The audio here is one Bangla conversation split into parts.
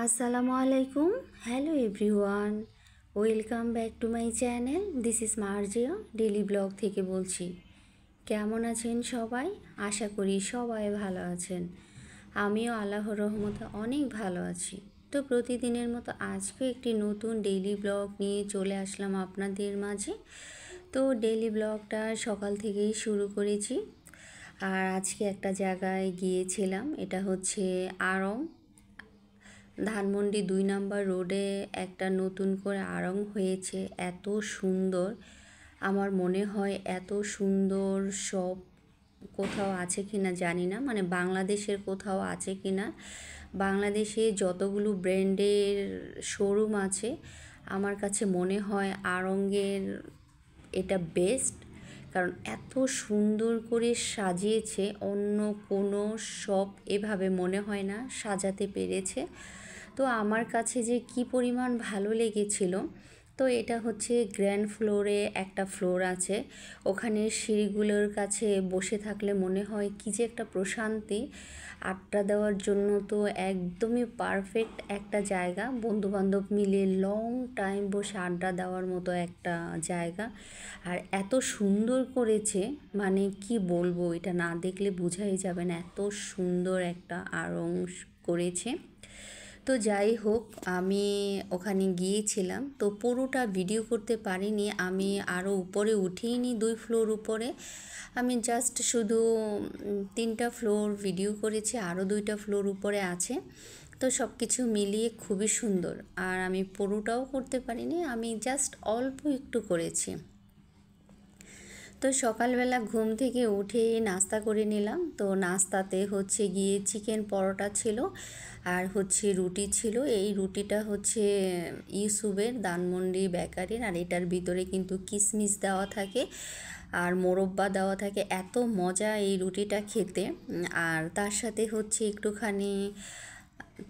আসসালামু আলাইকুম। Hello everyone, welcome back to my channel. This is Marjia daily blog থেকে বলছি। কেমন আছেন সবাই? আশা করি সবাই ভালো আছেন। আমিও আল্লাহর রহমতে অনেক ভালো আছি। তো প্রতিদিনের মতো আজকে একটি নতুন ডেইলি ব্লগ নিয়ে চলে আসলাম আপনাদের মাঝে। তো ডেইলি ব্লগটা সকাল থেকেই শুরু করেছি। আর আজকে একটা জায়গায় গিয়েছিলাম, এটা হচ্ছে আড়ং, ধানমন্ডি 2 নম্বর রোডে একটা নতুন করে আড়ং হয়েছে। এত সুন্দর, আমার মনে হয় এত সুন্দর সব কোথাও আছে কি না জানি না, মানে বাংলাদেশের কোথাও আছে কি না। বাংলাদেশে যতগুলো ব্র্যান্ডের শোরুম আছে আমার কাছে মনে হয় আড়ংয়ের এটা বেস্ট। কারণ এত সুন্দর করে সাজিয়েছে, অন্য কোনো শপ এভাবে মনে হয় না সাজাতে পেরেছে। তো আমার কাছে যে কি পরিমাণ ভালো লেগেছিল, তো এটা হচ্ছে গ্র্যান্ড ফ্লোরে একটা ফ্লোর আছে, ওখানে সিঁড়িগুলোর কাছে বসে থাকলে মনে হয় কি যে একটা প্রশান্তি। আড্ডা দেওয়ার জন্য তো একদমই পারফেক্ট একটা জায়গা, বন্ধুবান্ধব মিলে লং টাইম বসে আড্ডা দেওয়ার মতো একটা জায়গা। আর এত সুন্দর করেছে, মানে কি বলবো, এটা না দেখলে বোঝাই যাবে না এত সুন্দর একটা আড়ং করেছে। তো যাই হোক, আমি ওখানে গিয়েছিলাম, তো পুরোটা ভিডিও করতে পারিনি। আমি আরও উপরে উঠিনি, 2 ফ্লোর উপরে। আমি জাস্ট শুধু 3টা ফ্লোর ভিডিও করেছি, আরও 2টা ফ্লোর উপরে আছে। তো সব কিছু মিলিয়ে খুবই সুন্দর। আর আমি পুরোটাও করতে পারিনি, আমি জাস্ট অল্প একটু করেছি। তো সকালবেলা ঘুম থেকে উঠে নাস্তা করে নিলাম। তো নাস্তাতে হচ্ছে গিয়ে চিকেন পরোটা ছিল আর হচ্ছে রুটি ছিল। এই রুটিটা হচ্ছে ইউসুফের, ধানমন্ডি বেকারির। আর এটার ভিতরে কিন্তু কিশমিশ দেওয়া থাকে আর মোরব্বা দেওয়া থাকে। এত মজা এই রুটিটা খেতে। আর তার সাথে হচ্ছে একটুখানি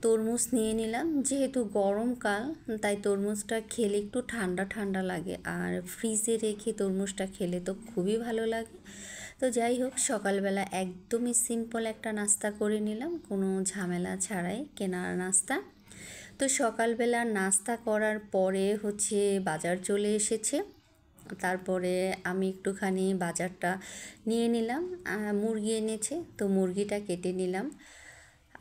তরমুজ নিয়ে নিলাম, যেহেতু গরমকাল তাই তরমুজটা খেলে একটু ঠান্ডা ঠান্ডা লাগে, আর ফ্রিজে রেখে তরমুজটা খেলে তো খুবই ভালো লাগে। তো যাই হোক, সকালবেলা একদমই সিম্পল একটা নাস্তা করে নিলাম, কোনো ঝামেলা ছাড়াই কেনার নাস্তা। তো সকালবেলা নাস্তা করার পরে হচ্ছে বাজার চলে এসেছে। তারপরে আমি একটুখানি বাজারটা নিয়ে নিলাম। মুরগি এনেছে, তো মুরগিটা কেটে নিলাম।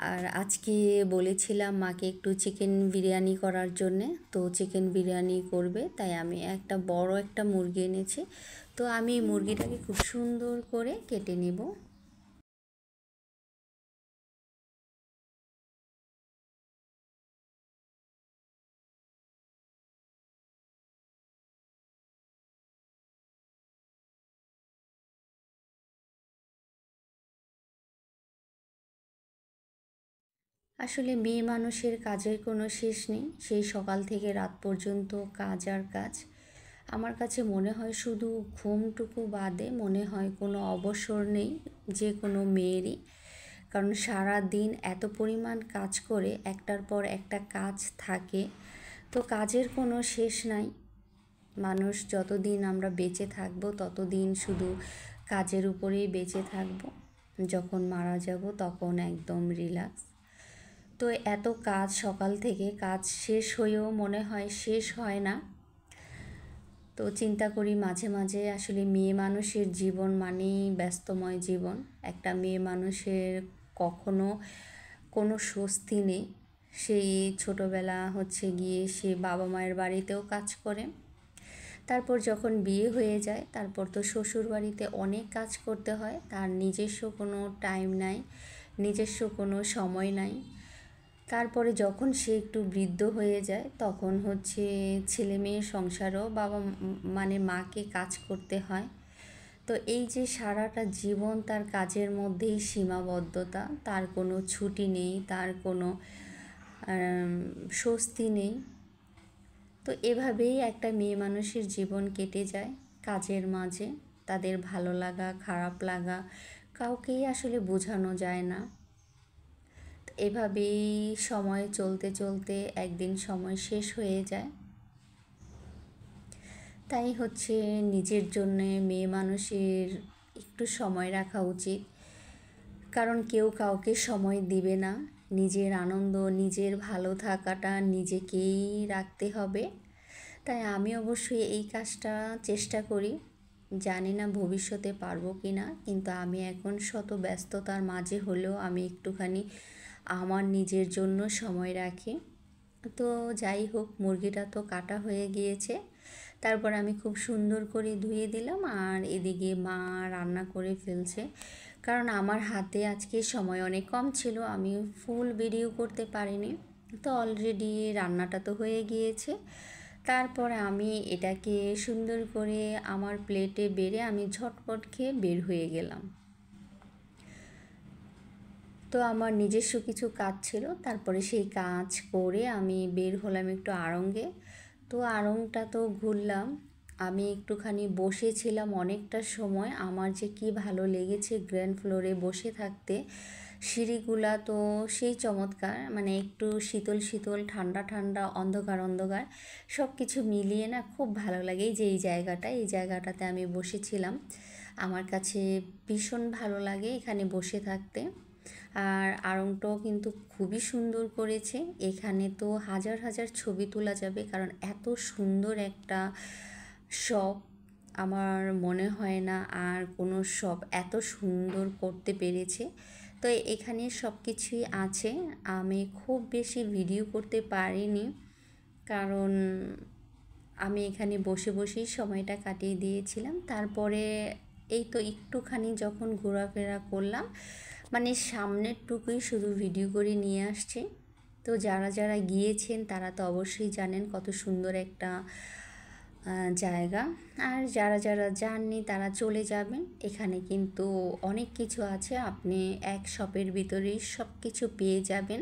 আর আজকে বলেছিলাম মাকে একটু চিকেন বিরিয়ানি করার জন্যে, তো চিকেন বিরিয়ানি করবে, তাই আমি একটা বড় একটা মুরগি এনেছি। তো আমি মুরগিটাকে খুব সুন্দর করে কেটে নেব। আসলে মেয়ে মানুষের কাজের কোনো শেষ নেই, সেই সকাল থেকে রাত পর্যন্ত কাজ আর কাজ। আমার কাছে মনে হয় শুধু ঘুমটুকু বাদে মনে হয় কোনো অবসর নেই যে কোনো মেয়েরই। কারণ সারা দিন এত পরিমাণ কাজ করে, একটার পর একটা কাজ থাকে, তো কাজের কোনো শেষ নাই। মানুষ যতদিন আমরা বেঁচে থাকবো ততদিন শুধু কাজের উপরেই বেঁচে থাকবো। যখন মারা যাব তখন একদম রিল্যাক্স। তো এত কাজ, সকাল থেকে কাজ শেষ হয়েও মনে হয় শেষ হয় না। তো চিন্তা করি মাঝে মাঝে, আসলে মেয়ে মানুষের জীবন মানেই ব্যস্তময় জীবন। একটা মেয়ে মানুষের কখনো কোনো স্বস্তি নেই। সেই ছোটোবেলা হচ্ছে গিয়ে সে বাবা মায়ের বাড়িতেও কাজ করে, তারপর যখন বিয়ে হয়ে যায় তারপর তো শ্বশুর বাড়িতে অনেক কাজ করতে হয়, তার নিজস্ব কোনো টাইম নাই, নিজস্ব কোনো সময় নাই। তারপরে যখন সে একটু বৃদ্ধ হয়ে যায় তখন হচ্ছে ছেলে মেয়ের সংসারও মানে মাকে কাজ করতে হয়। তো এই যে সারাটা জীবন তার কাজের মধ্যেই সীমাবদ্ধতা, তার কোনো ছুটি নেই, তার কোনো স্বস্তি নেই। তো এভাবেই একটা মেয়ে মানুষের জীবন কেটে যায় কাজের মাঝে। তাদের ভালো লাগা খারাপ লাগা কাউকেই আসলে বোঝানো যায় না। এভাবেই সময় চলতে চলতে একদিন সময় শেষ হয়ে যায়। তাই হচ্ছে নিজের জন্যে মেয়ে মানুষের একটু সময় রাখা উচিত, কারণ কেউ কাউকে সময় দিবে না। নিজের আনন্দ, নিজের ভালো থাকাটা নিজেকেই রাখতে হবে। তাই আমি অবশ্যই এই কাজটা চেষ্টা করি। জানি না ভবিষ্যতে পারবো কি না, কিন্তু আমি এখন শত ব্যস্ততার মাঝে হলেও আমি একটুখানি আমার নিজের জন্য সময় রাখি। তো যাই হোক, মুরগিটা তো কাটা হয়ে গিয়েছে। তারপর আমি খুব সুন্দর করে ধুয়ে দিলাম, আর এদিকে মা রান্না করে ফেলছে। কারণ আমার হাতে আজকে সময় অনেক কম ছিল, আমি ফুল ভিডিও করতে পারিনি। তো অলরেডি রান্নাটা তো হয়ে গিয়েছে। তারপরে আমি এটাকে সুন্দর করে আমার প্লেটে বেড়ে আমি ঝটপট খেয়ে বের হয়ে গেলাম। তো আমার নিজস্ব কিছু কাজ ছিল, তারপরে সেই কাজ করে আমি বের হলাম একটু আড়ঙ্গে। তো আড়ংটা তো ঘুরলাম, আমি একটুখানি বসেছিলাম অনেকটা সময়। আমার যে কি ভালো লেগেছে গ্র্যান্ড ফ্লোরে বসে থাকতে। সিঁড়িগুলা তো সেই চমৎকার, মানে একটু শীতল শীতল, ঠান্ডা ঠান্ডা, অন্ধকার অন্ধকার, সব কিছু মিলিয়ে না খুব ভালো লাগে। এই যে এই জায়গাটাতে আমি বসেছিলাম, আমার কাছে ভীষণ ভালো লাগে এখানে বসে থাকতে। আর আড়ংটাও কিন্তু খুবই সুন্দর করেছে। এখানে তো হাজার হাজার ছবি তোলা যাবে, কারণ এত সুন্দর একটা শপ আমার মনে হয় না আর কোনো শপ এত সুন্দর করতে পেরেছে। তো এখানে সব কিছুই আছে। আমি খুব বেশি ভিডিও করতে পারিনি, কারণ আমি এখানে বসে বসেই সময়টা কাটিয়ে দিয়েছিলাম। তারপরে এই তো একটুখানি যখন ঘোরাফেরা করলাম, মানে সামনের টুকুই শুধু ভিডিও করে নিয়ে আসছি। তো যারা যারা গিয়েছেন তারা তো অবশ্যই জানেন কত সুন্দর একটা জায়গা। আর যারা যারা যাননি তারা চলে যাবেন। এখানে কিন্তু অনেক কিছু আছে, আপনি এক শপের ভিতরেই সব কিছু পেয়ে যাবেন।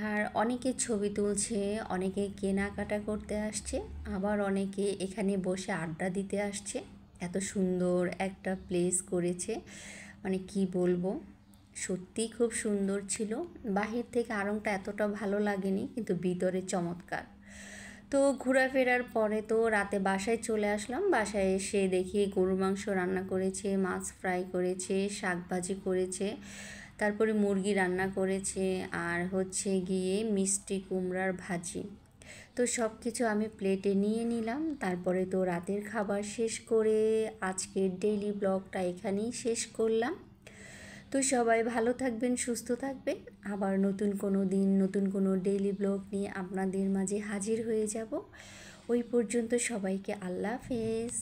আর অনেকে ছবি তুলছে, অনেকে কেনাকাটা করতে আসছে, আবার অনেকে এখানে বসে আড্ডা দিতে আসছে। এত সুন্দর একটা প্লেস করেছে, মানে কি বলবো, সত্যিই খুব সুন্দর ছিল। বাহির থেকে আড়ংটা এতটা ভালো লাগেনি, কিন্তু ভিতরে চমৎকার। তো ঘোরাফেরার পরে তো রাতে বাসায় চলে আসলাম। বাসায় এসে দেখি গরুর মাংস রান্না করেছে, মাছ ফ্রাই করেছে, শাক ভাজি করেছে, তারপরে মুরগি রান্না করেছে, আর হচ্ছে গিয়ে মিষ্টি কুমড়ার ভাজি। তো সব কিছু আমি প্লেটে নিয়ে নিলাম। তারপরে তো রাতের খাবার শেষ করে আজকের ডেইলি ব্লগটা এখানেই শেষ করলাম। তো সবাই ভালো থাকবেন, সুস্থ থাকবেন। আবার নতুন কোনো দিন নতুন কোনো ডেইলি ব্লগ নিয়ে আপনাদের মাঝে হাজির হয়ে যাব। ওই পর্যন্ত সবাইকে আল্লাহ হাফেজ।